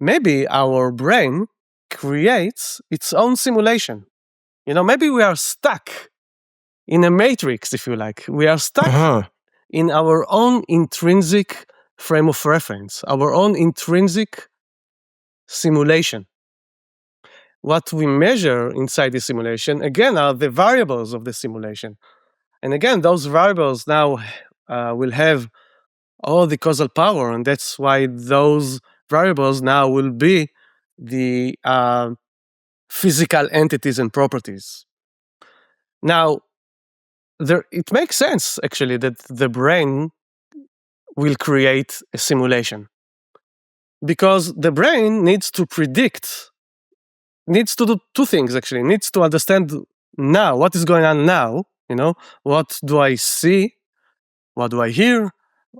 maybe our brain creates its own simulation. Maybe we are stuck in a matrix, if you like. We are stuck in our own intrinsic frame of reference, our own intrinsic simulation. What we measure inside the simulation, again, are the variables of the simulation. And again, those variables now will have all the causal power, and that's why those variables now will be the physical entities and properties. Now, it makes sense, actually, that the brain will create a simulation. Because the brain needs to do two things, actually. It needs to understand now, what is going on now, what do I see, what do I hear,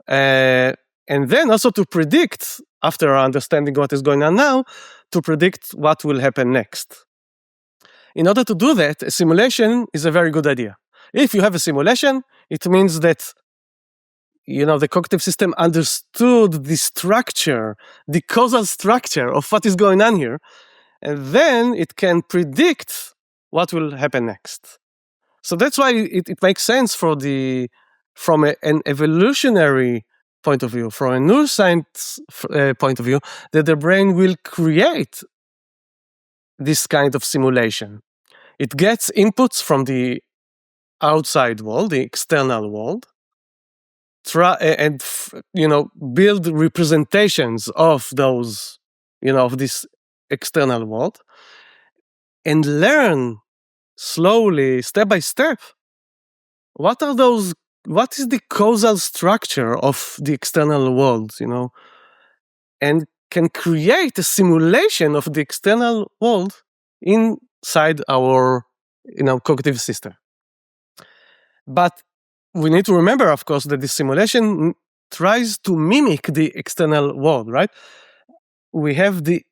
and then also to predict, after understanding what is going on now, to predict what will happen next. In order to do that, a simulation is a very good idea. If you have a simulation, it means that the cognitive system understood the structure, the causal structure of what is going on here, and then it can predict what will happen next. So that's why it makes sense from an evolutionary point of view, from a neuroscience point of view, that the brain will create this kind of simulation. It gets inputs from the outside world, the external world, build representations of those, of this external world, and learn slowly, step by step, what is the causal structure of the external world, and can create a simulation of the external world inside our, cognitive system. But we need to remember, of course, that the simulation tries to mimic the external world, right? We have the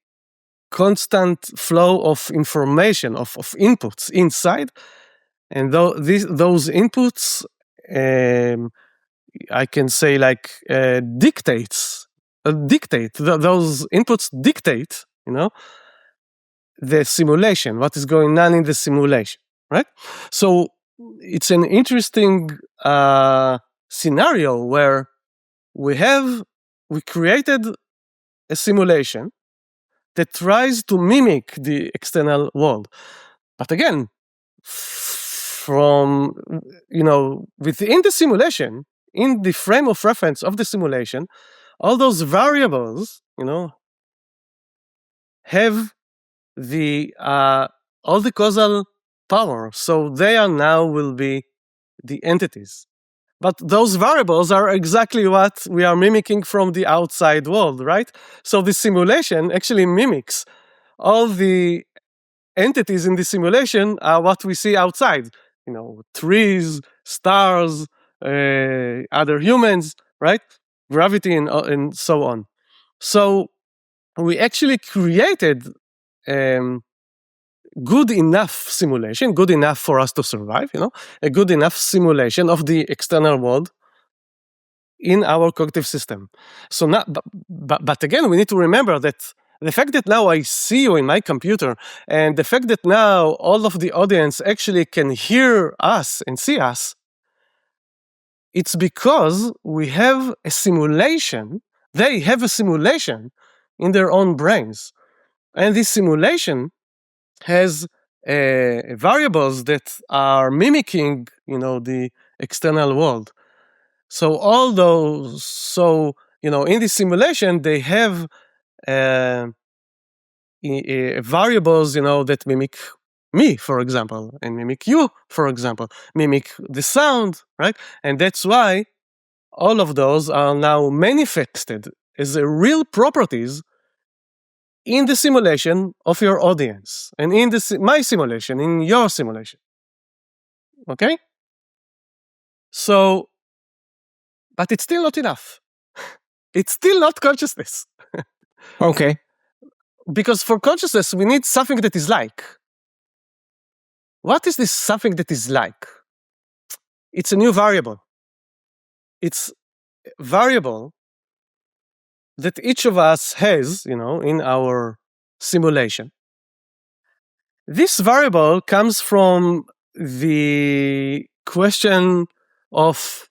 constant flow of information, of inputs inside, and those inputs, I can say, dictate. Those inputs dictate, the simulation, what is going on in the simulation, right? So it's an interesting scenario where we created a simulation that tries to mimic the external world. But again, from, within the simulation, in the frame of reference of the simulation, all those variables, have all the causal power. So they will be the entities. But those variables are exactly what we are mimicking from the outside world, right? So the simulation actually mimics all the entities in the simulation are what we see outside. Trees, stars, other humans, right? Gravity and so on. So we actually created good enough simulation, good enough for us to survive, a good enough simulation of the external world in our cognitive system. So now, but again, we need to remember that the fact that now I see you in my computer, and the fact that now all of the audience actually can hear us and see us, it's because we have a simulation. They have a simulation in their own brains. And this simulation has variables that are mimicking, the external world. So all those, in this simulation, they have variables, that mimic me, for example, and mimic you, for example, mimic the sound, right? And that's why all of those are now manifested as real properties in the simulation of your audience, and in my simulation, in your simulation. Okay? So, but it's still not enough. It's still not consciousness. Okay. Because for consciousness, we need something that is like. What is this something that is like? It's a new variable. It's variable that each of us has, in our simulation. This variable comes from the question of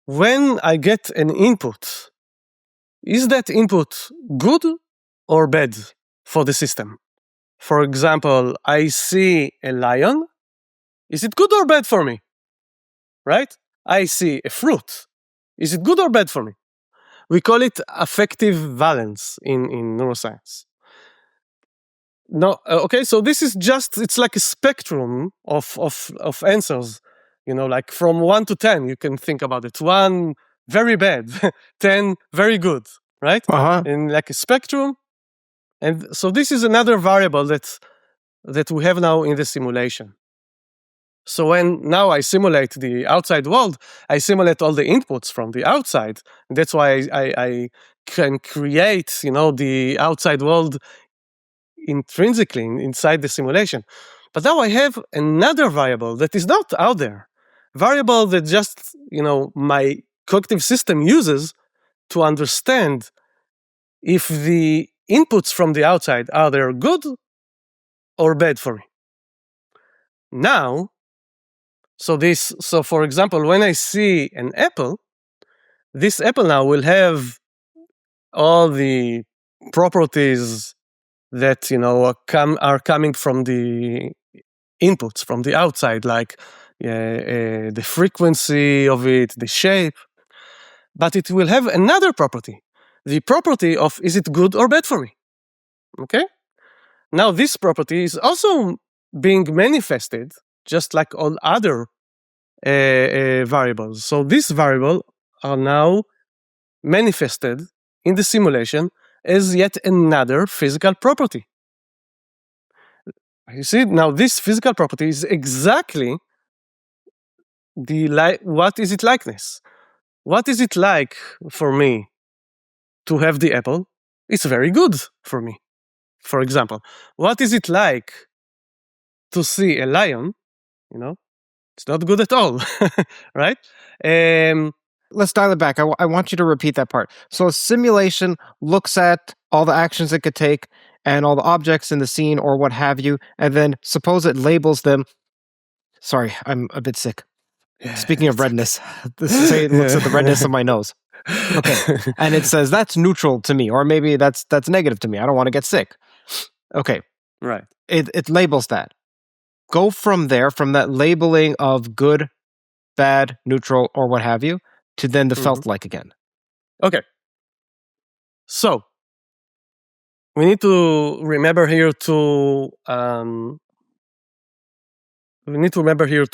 when I get an input, is that input good or bad for the system? For example, I see a lion. Is it good or bad for me? Right? I see a fruit. Is it good or bad for me? We call it affective valence in neuroscience. No, okay, so this is it's like a spectrum of answers, like from 1 to 10, you can think about it. 1, very bad, 10, very good, right? In like a spectrum. And so this is another variable that we have now in the simulation. So when now I simulate the outside world, I simulate all the inputs from the outside. That's why I can create, the outside world intrinsically inside the simulation. But now I have another variable that is not out there. Variable that just, my cognitive system uses to understand if the inputs from the outside are they good or bad for me. Now, so for example, when I see an apple, this apple now will have all the properties that are coming from the inputs from the outside, like the frequency of it, the shape. But it will have another property, the property of is it good or bad for me? Okay. Now this property is also being manifested just like all other variables. So these variables are now manifested in the simulation as yet another physical property. You see, now this physical property is exactly what is it likeness? What is it like for me to have the apple? It's very good for me. For example, what is it like to see a lion? It's not good at all, right? Let's dial it back. I want you to repeat that part. So a simulation looks at all the actions it could take and all the objects in the scene or what have you, and then suppose it labels them. Sorry, I'm a bit sick. Speaking of redness, say it looks at the redness of my nose. Okay, and it says that's neutral to me, or maybe that's negative to me. I don't want to get sick. Okay, right. It labels that. Go from there, from that labeling of good, bad, neutral, or what have you, to then the felt like again. Okay. So we need to remember here two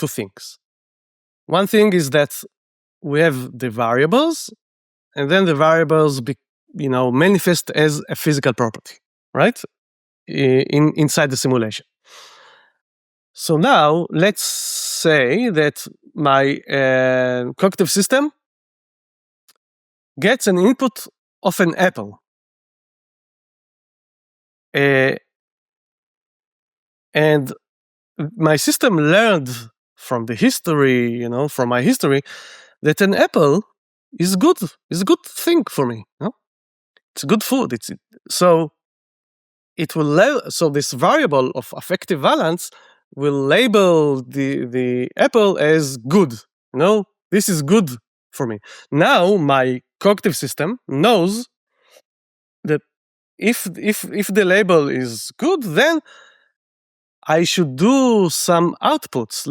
things. One thing is that we have the variables, and then the variables manifest as a physical property, right? Inside the simulation. So now let's say that my cognitive system gets an input of an apple. And my system learned from the history, from my history, that an apple is good. It's a good thing for me. It's good food. So it will so this variable of affective valence will label the apple as good. This is good for me. Now my cognitive system knows that if the label is good, then I should do some outputs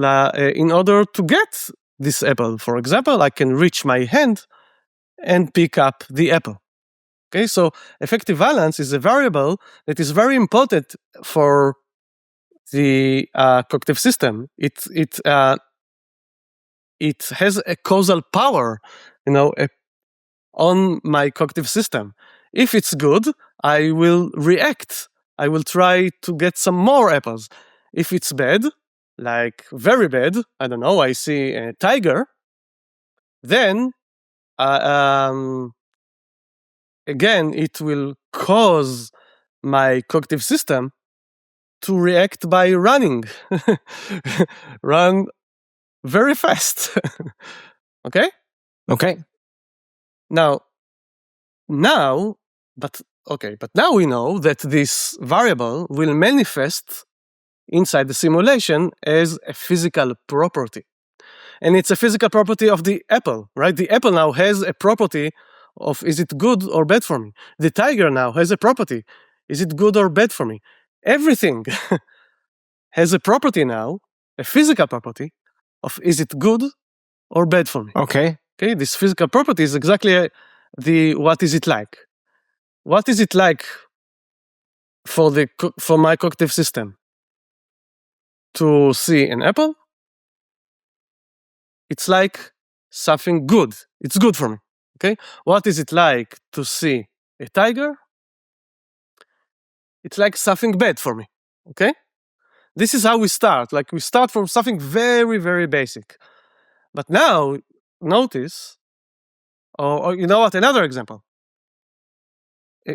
in order to get this apple. For example, I can reach my hand and pick up the apple. Okay, so affective valence is a variable that is very important for the cognitive system. It has a causal power, on my cognitive system. If it's good, I will react. I will try to get some more apples. If it's bad, like very bad, I don't know, I see a tiger, then again, it will cause my cognitive system to react by running. Run very fast. Okay? Okay. Now, now we know that this variable will manifest inside the simulation as a physical property. And it's a physical property of the apple, right? The apple now has a property of is it good or bad for me? The tiger now has a property. Is it good or bad for me? Everything has a property now, a physical property of is it good or bad for me? Okay. Okay, this physical property is exactly the what is it like? What is it like for my cognitive system to see an apple? It's like something good. It's good for me. Okay, what is it like to see a tiger? It's like something bad for me. Okay, this is how we start. Like we start from something very, very basic. But now, notice, or you know what? Another example.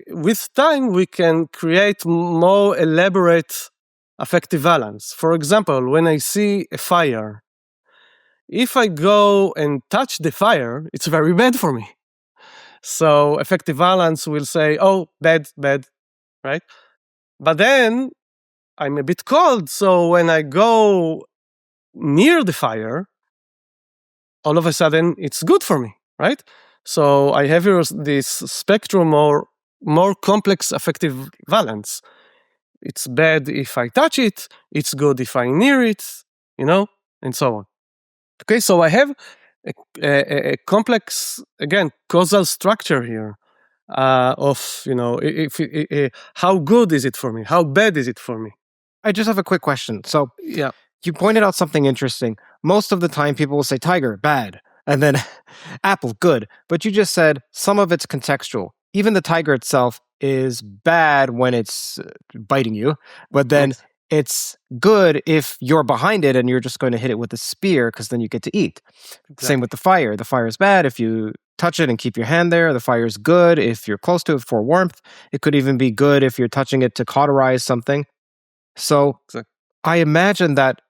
With time, we can create more elaborate affective valence. For example, when I see a fire, if I go and touch the fire, it's very bad for me. So affective valence will say, oh, bad, right? But then I'm a bit cold, so when I go near the fire, all of a sudden it's good for me, right? So I have here this spectrum or more complex affective valence. It's bad if I touch it, it's good if I near it, and so on. Okay, so I have a complex, again, causal structure here of, how good is it for me? How bad is it for me? I just have a quick question. So Yeah. you pointed out something interesting. Most of the time people will say tiger, bad, and then apple, good. But you just said some of it's contextual. Even the tiger itself is bad when it's biting you, but then Yes. it's good if you're behind it and you're just going to hit it with a spear because then you get to eat. Exactly. Same with the fire. The fire is bad if you touch it and keep your hand there. The fire is good if you're close to it for warmth. It could even be good if you're touching it to cauterize something. So Exactly. I imagine that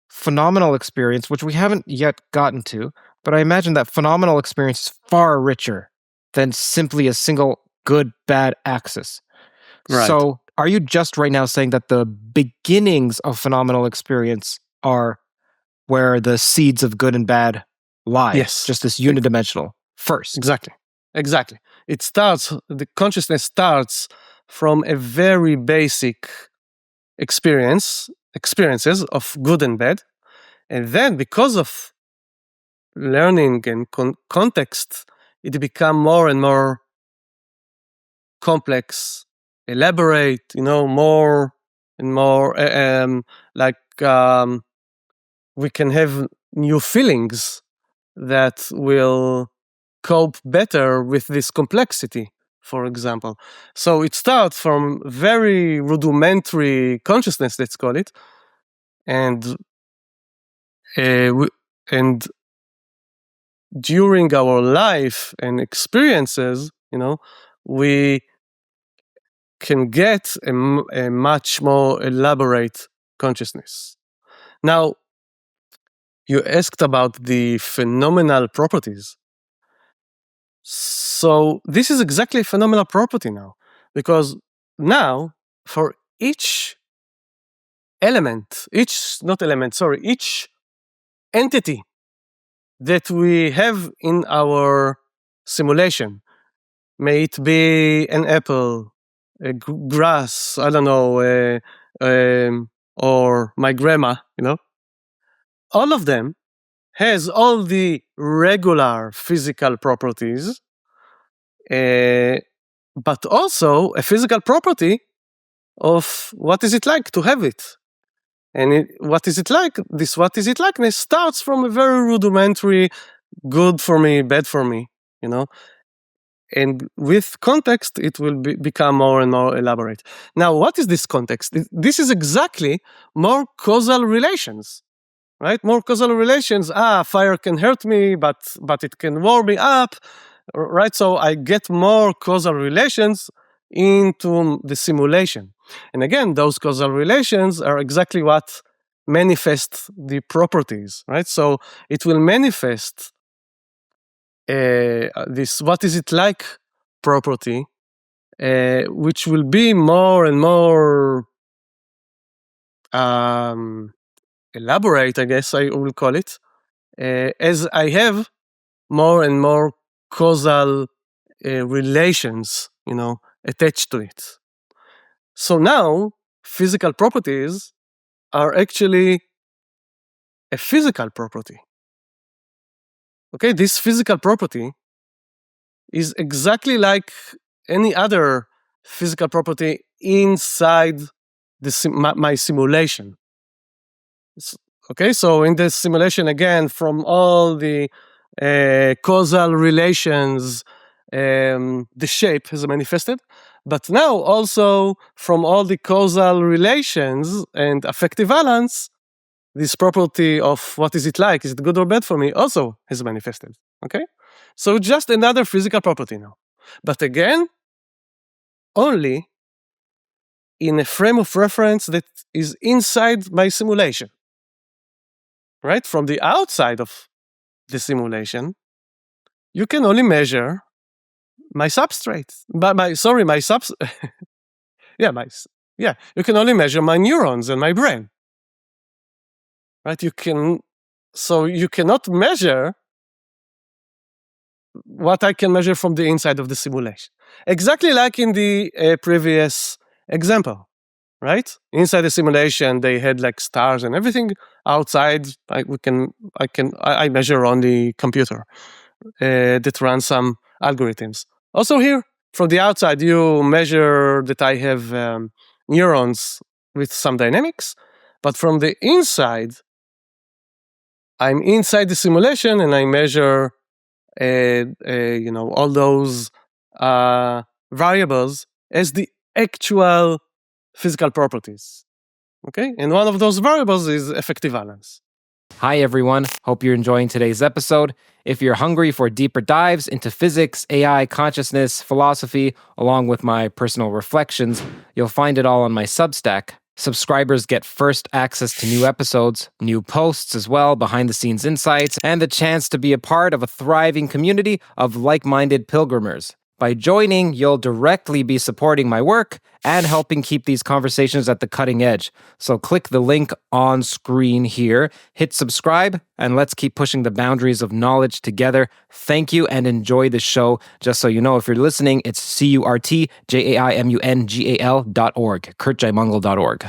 phenomenal experience, which we haven't yet gotten to, but I imagine that phenomenal experience is far richer than simply a single good, bad axis. Right. So are you just right now saying that the beginnings of phenomenal experience are where the seeds of good and bad lie? Yes. Just this unidimensional first. Exactly. The consciousness starts from a very basic experiences of good and bad. And then because of learning and context, it become more and more complex, elaborate, more and more we can have new feelings that will cope better with this complexity, for example. So it starts from very rudimentary consciousness, let's call it, and during our life and experiences, we can get a much more elaborate consciousness. Now, you asked about the phenomenal properties. So this is exactly a phenomenal property now, because now for each entity that we have in our simulation, may it be an apple, a grass, I don't know, or my grandma, all of them has all the regular physical properties, but also a physical property of what is it like to have it. And what is it likeness starts from a very rudimentary, good for me, bad for me, And with context, it will become more and more elaborate. Now, what is this context? This is exactly more causal relations, right? More causal relations. Fire can hurt me, but it can warm me up, right? So I get more causal relations into the simulation. And again, those causal relations are exactly what manifest the properties, right? So it will manifest this, what is it like property, which will be more and more elaborate, I guess I will call it, as I have more and more causal relations, attached to it. So now, physical properties are actually a physical property. Okay, this physical property is exactly like any other physical property inside my simulation. Okay, so in the simulation, again, from all the causal relations, the shape is manifested, but now also from all the causal relations and affective valence, this property of what is it like, is it good or bad for me, also is manifested. Okay, so just another physical property now, but again, only in a frame of reference that is inside my simulation. Right? From the outside of the simulation, you can only measure my substrate. You can only measure my neurons and my brain. Right? So you cannot measure what I can measure from the inside of the simulation. Exactly like in the previous example. Right? Inside the simulation, they had like stars and everything. Outside, I measure on the computer that runs some algorithms. Also here, from the outside, you measure that I have neurons with some dynamics, but from the inside, I'm inside the simulation and I measure, all those variables as the actual physical properties. Okay, and one of those variables is effective valence. Hi, everyone. Hope you're enjoying today's episode. If you're hungry for deeper dives into physics, AI, consciousness, philosophy, along with my personal reflections, you'll find it all on my Substack. Subscribers get first access to new episodes, new posts as well, behind-the-scenes insights, and the chance to be a part of a thriving community of like-minded pilgrimers. By joining, you'll directly be supporting my work and helping keep these conversations at the cutting edge. So click the link on screen here, hit subscribe, and let's keep pushing the boundaries of knowledge together. Thank you and enjoy the show. Just so you know, if you're listening, it's CurtJaimungal.org, CurtJaimungal.org.